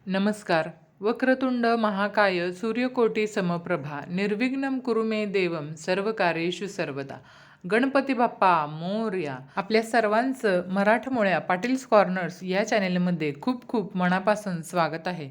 नमस्कार. वक्रतुंड महाकाय सूर्यकोटी समप्रभा निर्विघ्नं कुरु मे देवं सर्वकार्येषु सर्वदा. गणपती बाप्पा मोरया. आपल्या सर्वांचं मराठमोळ्या पाटील्स कॉर्नर्स या चॅनेलमध्ये खूप खूप मनापासून स्वागत आहे.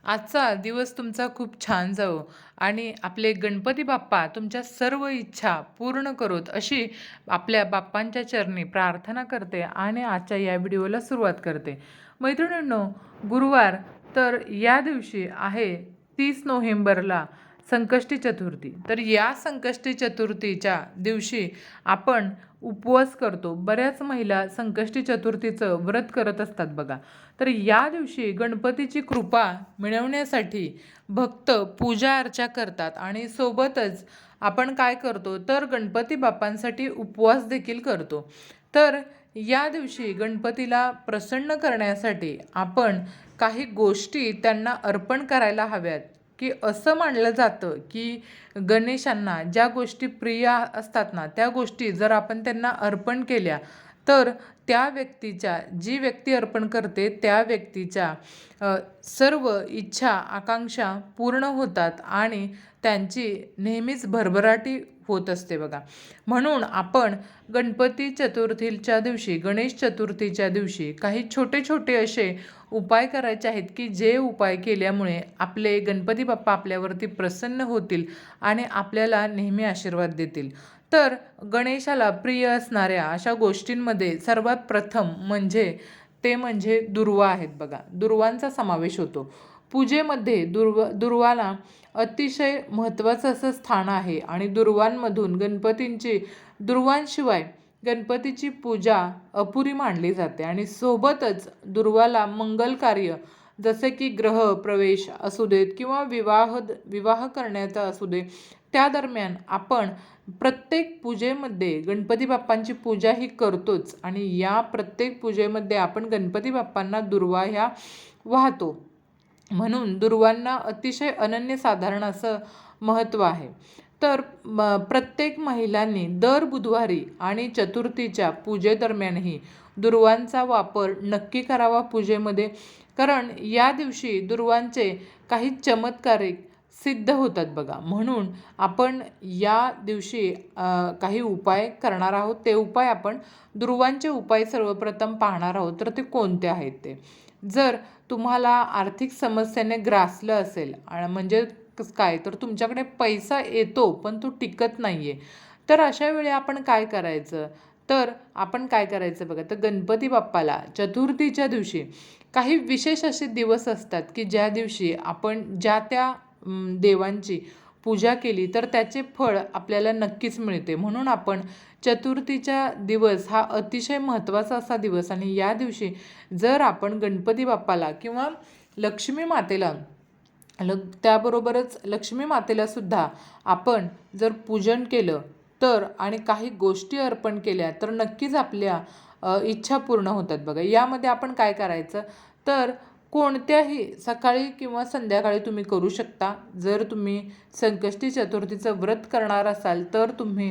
आजचा दिवस तुमचा खूप छान जावो आणि आपले गणपती बाप्पा तुमच्या सर्व इच्छा पूर्ण करोत अशी आपल्या बाप्पांच्या चरणी प्रार्थना करते आणि आजच्या या व्हिडिओला सुरुवात करते. मैत्रिणींनो, गुरुवार तर या दिवशी आहे 30 नोव्हेंबरला संकष्टी चतुर्थी. तर या संकष्टी चतुर्थीच्या दिवशी आपण उपवास करतो. बऱ्याच महिला संकष्टी चतुर्थीचं व्रत करत असतात बघा. तर या दिवशी गणपतीची कृपा मिळवण्यासाठी भक्त पूजा अर्चा करतात आणि सोबतच आपण काय करतो तर गणपती बाप्पांसाठी उपवास देखील करतो. तर या दिवशी गणपतीला प्रसन्न करण्यासाठी आपण काही गोष्टी त्यांना अर्पण करायला हव्यात. की असं मानलं जातं की गणेशांना ज्या गोष्टी प्रिय असतात ना, त्या गोष्टी जर आपण त्यांना अर्पण केल्या तर त्या व्यक्तीच्या, जी व्यक्ती अर्पण करते त्या व्यक्तीच्या सर्व इच्छा आकांक्षा पूर्ण होतात आणि त्यांची नेहमीच भरभराटी होत असते बघा. म्हणून आपण गणपती चतुर्थीच्या दिवशी, गणेश चतुर्थीच्या दिवशी काही छोटे छोटे असे उपाय करायचे आहेत की जे उपाय केल्यामुळे आपले गणपती बाप्पा आपल्यावरती प्रसन्न होतील आणि आपल्याला नेहमी आशीर्वाद देतील. तर गणेशाला प्रिय असणाऱ्या अशा गोष्टींमध्ये सर्वात प्रथम म्हणजे दुर्वा आहेत बघा. दुर्वांचा समावेश होतो पूजेमध्ये. दुर्वाला अतिशय महत्त्वाचं असं स्थान आहे आणि दुर्वांशिवाय गणपतीची पूजा अपुरी मानली जाते. आणि सोबतच दुर्वाला मंगल कार्य जसे की ग्रह प्रवेश असू देत किंवा विवाह करण्याचा असू दे, त्या दरम्यान आपण प्रत्येक पूजेमध्ये गणपती बाप्पांची पूजा ही करतोच आणि या प्रत्येक पूजेमध्ये आपण गणपती बाप्पांना दुर्वा ह्या वाहतो. म्हणून दुर्वांना अतिशय अनन्यसाधारण असं महत्त्व आहे. तर प्रत्येक महिलांनी दर बुधवारी आणि चतुर्थीच्या पूजेदरम्यानही दुर्वांचा वापर नक्की करावा पूजेमध्ये. कारण या दिवशी दुर्वांचे काही चमत्कारिक सिद्ध होतात बघा. म्हणून आपण या दिवशी काही उपाय करणार आहोत. ते उपाय आपण दुर्वांचे उपाय सर्वप्रथम पाहणार आहोत. तर ते कोणते आहेत ते, जर तुम्हाला आर्थिक समस्याने ग्रासलं असेल म्हणजे काय, तर तुमच्याकडे पैसा येतो पण तो टिकत नाही आहे, तर अशा वेळी आपण काय करायचं, तर आपण काय करायचं बघा. तर गणपती बाप्पाला चतुर्थीच्या दिवशी काही विशेष असे दिवस असतात की ज्या दिवशी आपण ज्या त्या देवांची पूजा केली तर त्याचे फळ आपल्याला नक्कीच मिळते. म्हणून आपण चतुर्थीचा दिवस हा अतिशय महत्त्वाचा असा दिवस आणि या दिवशी जर आपण गणपती बाप्पाला किंवा लक्ष्मी मातेला त्याबरोबरच लक्ष्मी मातेला सुद्धा आपण जर पूजन केलं तर आणि काही गोष्टी अर्पण केल्या तर नक्कीच आपल्या इच्छा पूर्ण होतात बघा. यामध्ये आपण काय करायचं, तर कोणत्याही सकाळी किंवा संध्याकाळी तुम्ही करू शकता. जर तुम्ही संकष्टी चतुर्थीचं व्रत करणार असाल तर तुम्ही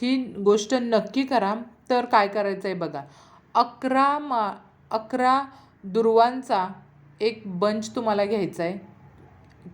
ही गोष्ट नक्की करा. तर काय करायचं आहे बघा, 11 दुर्वांचा एक बंच तुम्हाला घ्यायचा आहे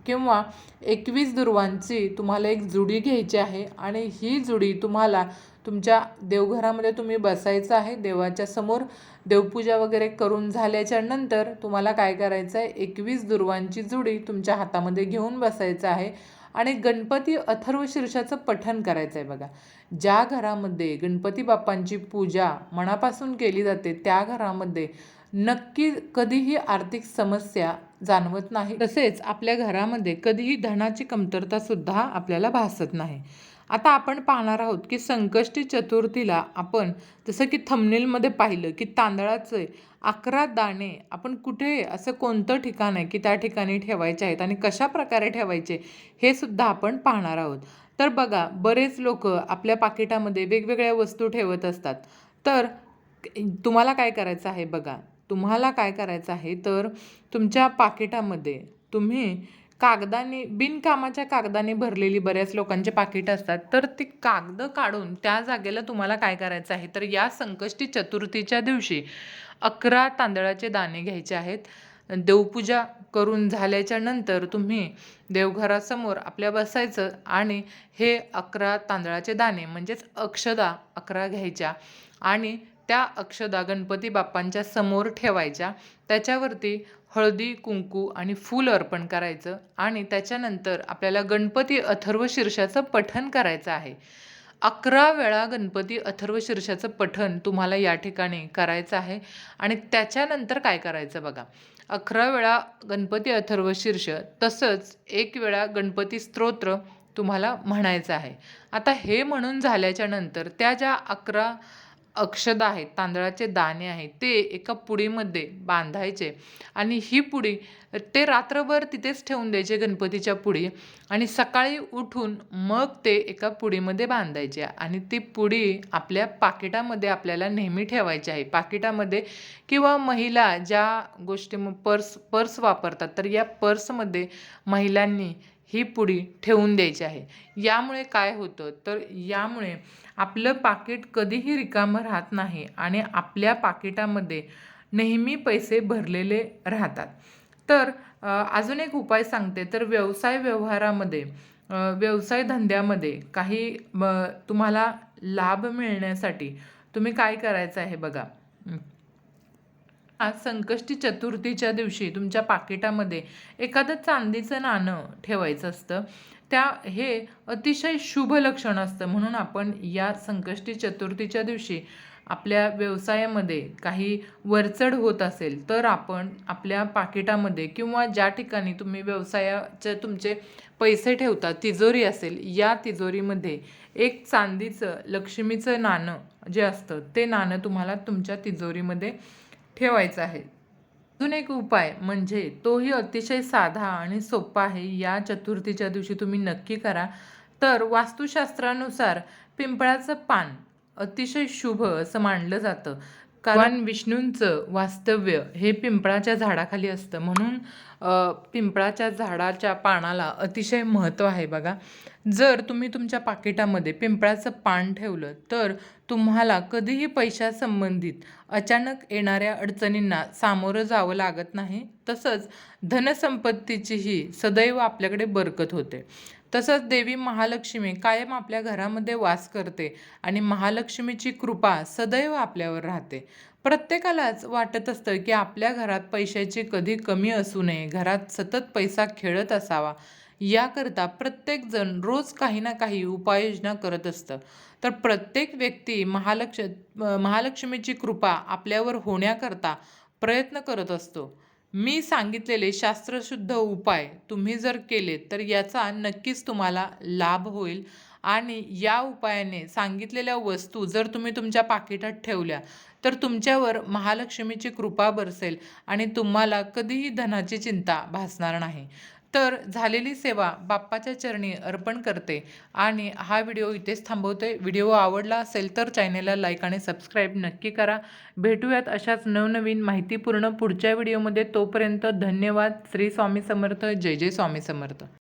किंवा 21 दुर्वांची तुम्हाला एक जुडी घ्यायची आहे आणि ही जुडी तुम्हाला तुमच्या देवघरामध्ये तुम्ही बसायचं आहे. देवाच्या समोर देवपूजा वगैरे करून झाल्याच्या नंतर तुम्हाला काय करायचं आहे, 21 दुर्वांची जुडी तुमच्या हातामध्ये घेऊन बसायचं आहे आणि गणपती अथर्वशीर्षाचं पठण करायचं आहे बघा. ज्या घरामध्ये गणपती बाप्पांची पूजा मनापासून केली जाते त्या घरामध्ये नक्की कधीही आर्थिक समस्या जाणवत नाही. तसेच आपल्या घरामध्ये कधीही धनाची कमतरता सुद्धा आपल्याला भासत नाही. आता आपण पाहणार आहोत की संकष्टी चतुर्थीला आपण जसं की थंबनेलमध्ये पाहिलं की तांदळाचे 11 दाणे आपण कुठे, असं कोणतं ठिकाण आहे की त्या ठिकाणी ठेवायचे आहेत आणि कशा प्रकारे ठेवायचे हे सुद्धा आपण पाहणार आहोत. तर बघा, बरेच लोक आपल्या पाकिटामध्ये वेगवेगळ्या वस्तू ठेवत असतात. तर तुम्हाला काय करायचं आहे बघा, तुम्हाला काय करायचं आहे तर तुमच्या पाकिटामध्ये तुम्ही बिनकामाच्या कागदाने भरलेली बऱ्याच लोकांचे पाकिट असतात. तर ती कागद काढून त्या जागेला तुम्हाला काय करायचं आहे, तर या संकष्टी चतुर्थीच्या दिवशी 11 तांदळाचे दाणे घ्यायचे आहेत. देवपूजा करून झाल्याच्या नंतर तुम्ही देवघरासमोर आपल्या बसायचं आणि हे 11 तांदळाचे दाणे म्हणजेच अक्षदा 11 घ्यायच्या आणि त्या अक्षदा गणपती बाप्पांच्या समोर ठेवायच्या. त्याच्यावरती हळदी, कुंकू आणि फूल अर्पण करायचं आणि त्याच्यानंतर आपल्याला गणपती अथर्वशीर्षाचं पठण करायचं आहे. 11 वेळा गणपती अथर्वशीर्षाचं पठण तुम्हाला या ठिकाणी करायचं आहे आणि त्याच्यानंतर काय करायचं बघा. 11 वेळा गणपती अथर्वशीर्ष तसंच 1 वेळा गणपती स्तोत्र तुम्हाला म्हणायचं आहे. आता हे म्हणून झाल्याच्या नंतर त्या ज्या 11 अक्षदा आहेत, तांदळाचे दाणे आहेत, ते एका पुडीमध्ये बांधायचे आणि ही पुडी ते रात्रभर तिथेच ठेवून द्यायचे गणपतीच्या पुडी आणि सकाळी उठून मग ते एका पुडीमध्ये बांधायचे आणि ती पुडी आपल्या पाकिटामध्ये आपल्याला नेहमी ठेवायची आहे. पाकिटामध्ये किंवा महिला ज्या गोष्टी पर्स पर्स वापरतात तर या पर्समध्ये महिलांनी ही पुडी ठेवून द्यायची आहे. यामुळे काय होतं तर यामुळे आपलं पाकीट कधीही रिकामं राहत नाही आणि आपल्या पाकिटामध्ये नेहमी पैसे भरलेले राहतात. तर अजून एक उपाय सांगते तर व्यवसाय व्यवहारामध्ये व्यवसाय धंद्यामध्ये काही तुम्हाला लाभ मिळण्यासाठी तुम्ही काय करायचं आहे बघा. आज संकष्टी चतुर्थीच्या दिवशी तुमच्या पाकिटामध्ये एखादं चांदीचं नाणं ठेवायचं असतं. हे अतिशय शुभ लक्षण असतं म्हणून आपण या संकष्टी चतुर्थीच्या दिवशी आपल्या व्यवसायामध्ये काही वरचढ होत असेल तर आपण आपल्या पाकिटामध्ये किंवा ज्या ठिकाणी तुम्ही व्यवसायाचे तुमचे पैसे ठेवता तिजोरी असेल या तिजोरीमध्ये एक चांदीचं लक्ष्मीचं नाणं जे असतं ते नाणं तुम्हाला तुमच्या तिजोरीमध्ये ठेवायचं आहे. अजून एक उपाय म्हणजे तोही अतिशय साधा आणि सोपा आहे. या चतुर्थीच्या दिवशी तुम्ही नक्की करा. तर वास्तुशास्त्रानुसार पिंपळाचं पान अतिशय शुभ असं मानलं जातं. कारण विष्णूंचं वास्तव्य हे पिंपळाच्या झाडाखाली असतं म्हणून पिंपळाच्या झाडाच्या पानाला अतिशय महत्त्व आहे बघा. जर तुम्ही तुमच्या पाकिटामध्ये पिंपळाचं पान ठेवलं तर तुम्हाला कधीही पैशासंबंधित अचानक येणाऱ्या अडचणींना सामोरं जावं लागत नाही. तसंच धनसंपत्तीचीही सदैव आपल्याकडे बरकत होते. तसंच देवी महालक्ष्मी कायम आपल्या घरामध्ये वास करते आणि महालक्ष्मीची कृपा सदैव आपल्यावर राहते. प्रत्येकालाच वाटत असतं की आपल्या घरात पैशाची कधी कमी असू नये, घरात सतत पैसा खेळत असावा. याकरता प्रत्येकजण रोज काही ना काही उपाययोजना करत असतं. तर प्रत्येक व्यक्ती महालक्ष्मीची कृपा आपल्यावर होण्याकरता प्रयत्न करत असतो. मी सांगितलेले शास्त्रशुद्ध उपाय तुम्ही जर केले तर याचा नक्कीच तुम्हाला लाभ होईल आणि या उपायाने सांगितलेल्या वस्तू जर तुम्ही तुमच्या पाकिटात ठेवल्या तर तुमच्यावर महालक्ष्मीची कृपा बरसेल आणि तुम्हाला कधीही धनाची चिंता भासणार नाही. तर झालेली सेवा बाप्पाच्या चरणी अर्पण करते आणि हा व्हिडिओ इथेच थांबवते. व्हिडिओ आवडला असेल तर चॅनेलला लाईक आणि सबस्क्राईब नक्की करा. भेटूयात अशाच नवनवीन माहितीपूर्ण पुढच्या व्हिडिओमध्ये. तोपर्यंत धन्यवाद. श्री स्वामी समर्थ. जय जय स्वामी समर्थ.